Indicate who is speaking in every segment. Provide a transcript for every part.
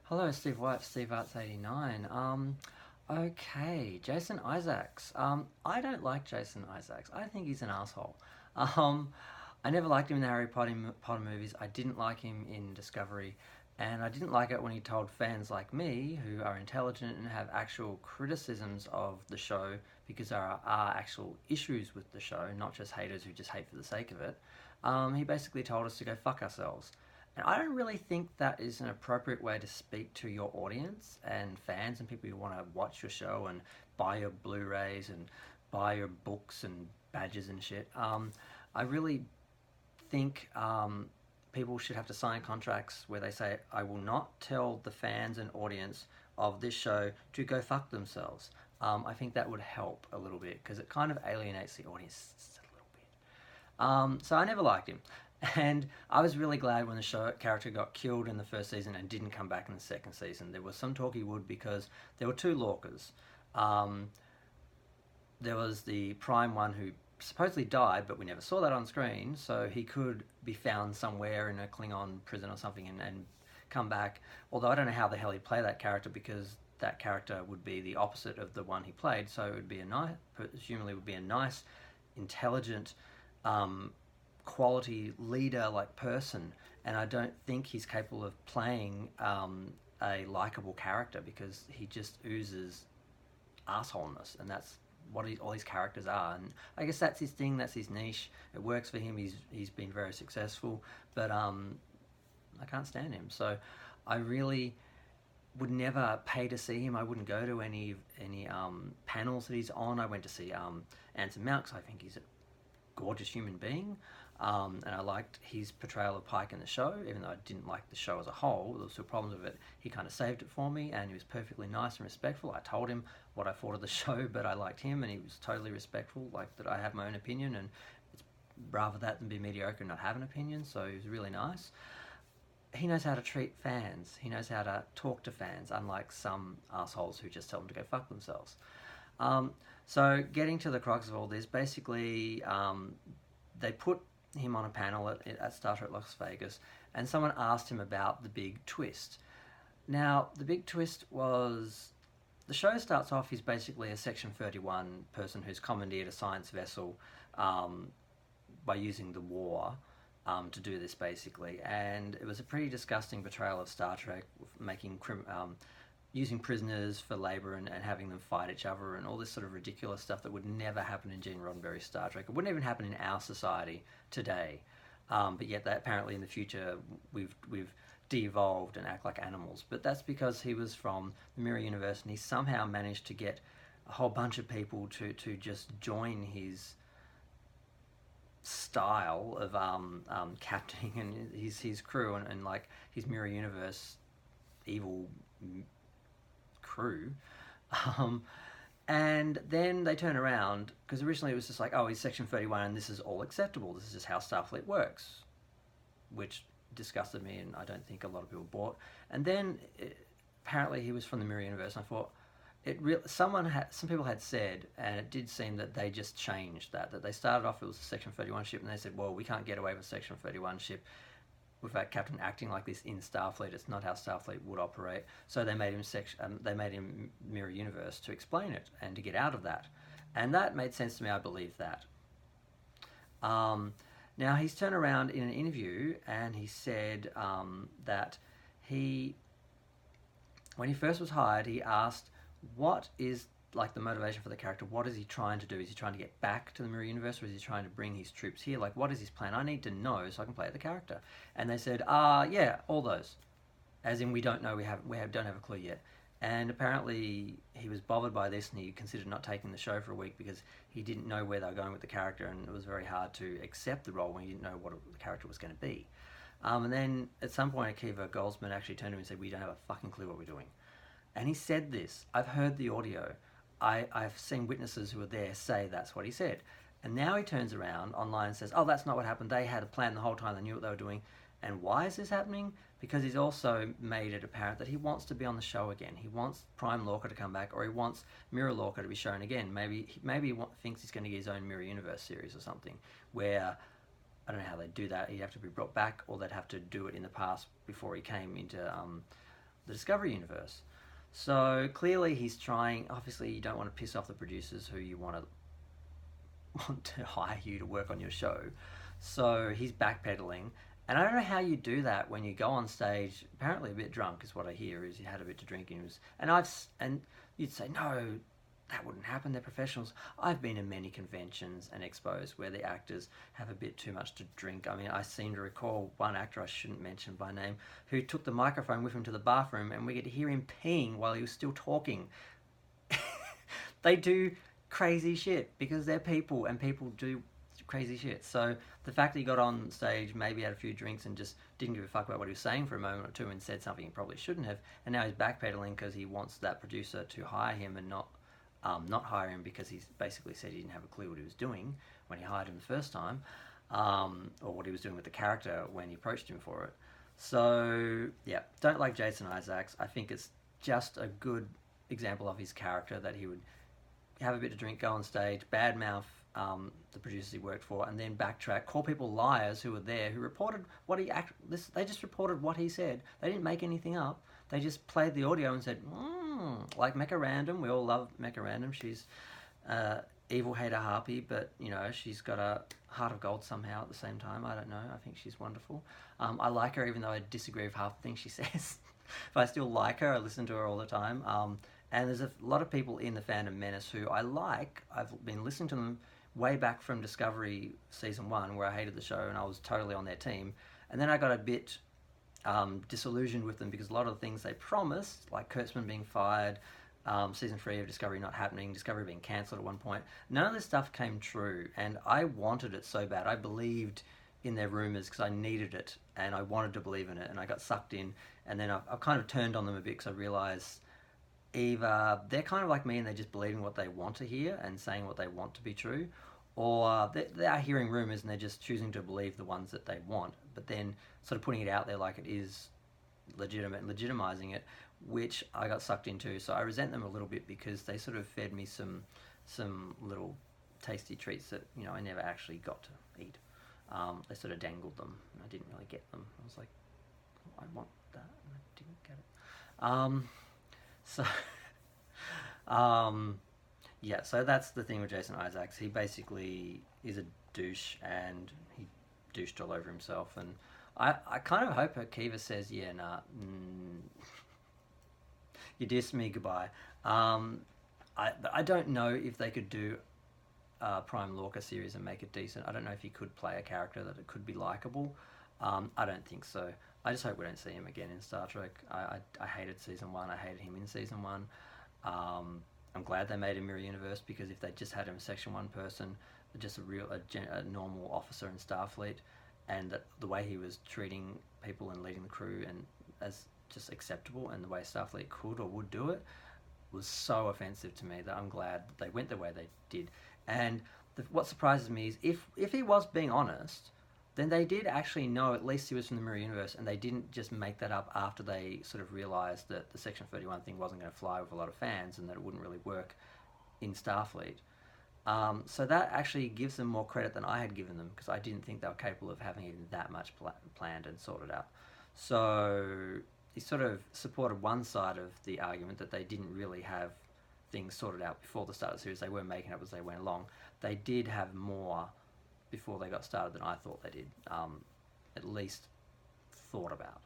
Speaker 1: Hello, Steve White, Steve Arts 89. Okay, Jason Isaacs. I don't like Jason Isaacs. I think he's an asshole. Um, I never liked him in the Harry Potter movies. I didn't like him in Discovery, and I didn't like it when he told fans like me, who are intelligent and have actual criticisms of the show, because there are actual issues with the show, not just haters who just hate for the sake of it. He basically told us to go fuck ourselves. And I don't really think that is an appropriate way to speak to your audience and fans and people who want to watch your show and buy your Blu-rays and buy your books and badges and shit. I really think people should have to sign contracts where they say, I will not tell the fans and audience of this show to go fuck themselves. I think that would help a little bit because it kind of alienates the audience just a little bit. So I never liked him. And I was really glad when the show character got killed in the first season and didn't come back in the second season. There was some talk he would because there were two Lorcas. Um, there was the Prime one who supposedly died, but we never saw that on screen, so he could be found somewhere in a Klingon prison or something and come back. Although I don't know how the hell he'd play that character because that character would be the opposite of the one he played, so it would be a nice, presumably would be a nice, intelligent, quality leader like person, and I don't think he's capable of playing a likable character because he just oozes assholeness, and that's what all these characters are. And I guess that's his thing, that's his niche. It works for him. He's been very successful, but I can't stand him. So I really would never pay to see him. I wouldn't go to any panels that he's on. I went to see Anson Mount because I think he's a gorgeous human being. And I liked his portrayal of Pike in the show, even though I didn't like the show as a whole. There were still problems with it. He kind of saved it for me, and he was perfectly nice and respectful. I told him what I thought of the show, but I liked him, and he was totally respectful, like that I have my own opinion, and it's rather that than be mediocre and not have an opinion, so he was really nice. He knows how to treat fans. He knows how to talk to fans, unlike some assholes who just tell them to go fuck themselves. Um, so getting to the crux of all this, basically, they put him on a panel at Star Trek Las Vegas, and someone asked him about the big twist. Now, the big twist was the show starts off, he's basically a Section 31 person who's commandeered a science vessel by using the war to do this, basically. And it was a pretty disgusting portrayal of Star Trek, making using prisoners for labour and having them fight each other and all this sort of ridiculous stuff that would never happen in Gene Roddenberry's Star Trek. It wouldn't even happen in our society today. But yet that apparently in the future we've de-evolved and act like animals. But that's because he was from the Mirror Universe and he somehow managed to get a whole bunch of people to just join his style of captaining and his crew and like his Mirror Universe evil crew. Um, and then they turn around, because originally it was just like, oh, he's Section 31 and this is all acceptable. This is just how Starfleet works, which disgusted me and I don't think a lot of people bought. And then apparently he was from the Mirror Universe, and I thought, some people had said, and it did seem that they just changed that they started off, it was a Section 31 ship, and they said, well, we can't get away with a Section 31 ship without Captain acting like this in Starfleet. It's not how Starfleet would operate. So they made him Mirror Universe to explain it and to get out of that, and that made sense to me. I believe that. Now he's turned around in an interview and he said that when he first was hired, he asked, what is like the motivation for the character? What is he trying to do? Is he trying to get back to the Mirror Universe, or is he trying to bring his troops here? Like, what is his plan? I need to know so I can play the character. And they said, yeah, all those. As in, we don't know, don't have a clue yet. And apparently he was bothered by this and he considered not taking the show for a week because he didn't know where they were going with the character, and it was very hard to accept the role when he didn't know what the character was going to be. And then at some point Akiva Goldsman actually turned to him and said, we don't have a fucking clue what we're doing. And he said this. I've heard the audio. I've seen witnesses who were there say that's what he said. And now he turns around online and says, oh, that's not what happened. They had a plan the whole time. They knew what they were doing. And why is this happening? Because he's also made it apparent that he wants to be on the show again. He wants Prime Lorca to come back, or he wants Mirror Lorca to be shown again. Maybe he thinks he's going to get his own Mirror Universe series or something, where, I don't know how they'd do that. He'd have to be brought back, or they'd have to do it in the past before he came into the Discovery universe. So clearly he's trying. Obviously, you don't want to piss off the producers who you want to hire you to work on your show. So he's backpedaling. And I don't know how you do that when you go on stage, apparently a bit drunk is what I hear, is you had a bit to drink and you'd say, no, that wouldn't happen, they're professionals. I've been in many conventions and expos where the actors have a bit too much to drink. I mean, I seem to recall one actor, I shouldn't mention by name, who took the microphone with him to the bathroom and we could hear him peeing while he was still talking. They do crazy shit because they're people and people do crazy shit. So the fact that he got on stage, maybe had a few drinks and just didn't give a fuck about what he was saying for a moment or two and said something he probably shouldn't have, and now he's backpedaling because he wants that producer to hire him and not hire him because he's basically said he didn't have a clue what he was doing when he hired him the first time, or what he was doing with the character when he approached him for it. So yeah, don't like Jason Isaacs. I think it's just a good example of his character that he would have a bit to drink, go on stage, badmouth the producers he worked for, and then backtrack, call people liars who were there, who reported what they just reported what he said. They didn't make anything up. They just played the audio and said, like MechaRandom. We all love MechaRandom. She's evil hater Harpee, but you know, she's got a heart of gold somehow at the same time. I don't know. I think she's wonderful. I like her even though I disagree with half the things she says. But I still like her. I listen to her all the time. And there's a lot of people in the fandom Menace who I like. I've been listening to them way back from Discovery Season 1, where I hated the show and I was totally on their team. And then I got a bit disillusioned with them because a lot of the things they promised, like Kurtzman being fired, Season 3 of Discovery not happening, Discovery being cancelled at one point, none of this stuff came true. And I wanted it so bad. I believed in their rumours because I needed it and I wanted to believe in it, and I got sucked in. And then I've kind of turned on them a bit because I realised either they're kind of like me and they're just believing what they want to hear and saying what they want to be true, or they are hearing rumours and they're just choosing to believe the ones that they want, but then sort of putting it out there like it is legitimate and legitimizing it, which I got sucked into. So I resent them a little bit because they sort of fed me some little tasty treats that, you know, I never actually got to eat. They sort of dangled them and I didn't really get them. I was like, oh, I want that, and I didn't get it. So, yeah, so that's the thing with Jason Isaacs. He basically is a douche, and he douched all over himself. And I kind of hope Akiva says, yeah, nah, you dissed me, goodbye. I don't know if they could do a Prime Lorca series and make it decent. I don't know if he could play a character that it could be likable. I don't think so. I just hope we don't see him again in Star Trek. I hated Season 1. I hated him in Season 1. I'm glad they made a mirror universe, because if they just had him a Section 1 person, just a normal officer in Starfleet, and that the way he was treating people and leading the crew and as just acceptable, and the way Starfleet could or would do it, was so offensive to me that I'm glad that they went the way they did. And what surprises me is if he was being honest, then they did actually know at least he was from the mirror universe, and they didn't just make that up after they sort of realised that the Section 31 thing wasn't going to fly with a lot of fans and that it wouldn't really work in Starfleet. So that actually gives them more credit than I had given them, because I didn't think they were capable of having even that much planned and sorted out. So he sort of supported one side of the argument that they didn't really have things sorted out before the start of the series. They were making up as they went along. They did have more before they got started than I thought they did, at least thought about.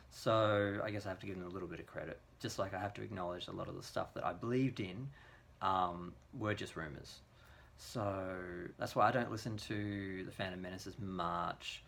Speaker 1: So I guess I have to give them a little bit of credit, just like I have to acknowledge a lot of the stuff that I believed in were just rumours. So that's why I don't listen to the Phantom Menace as much.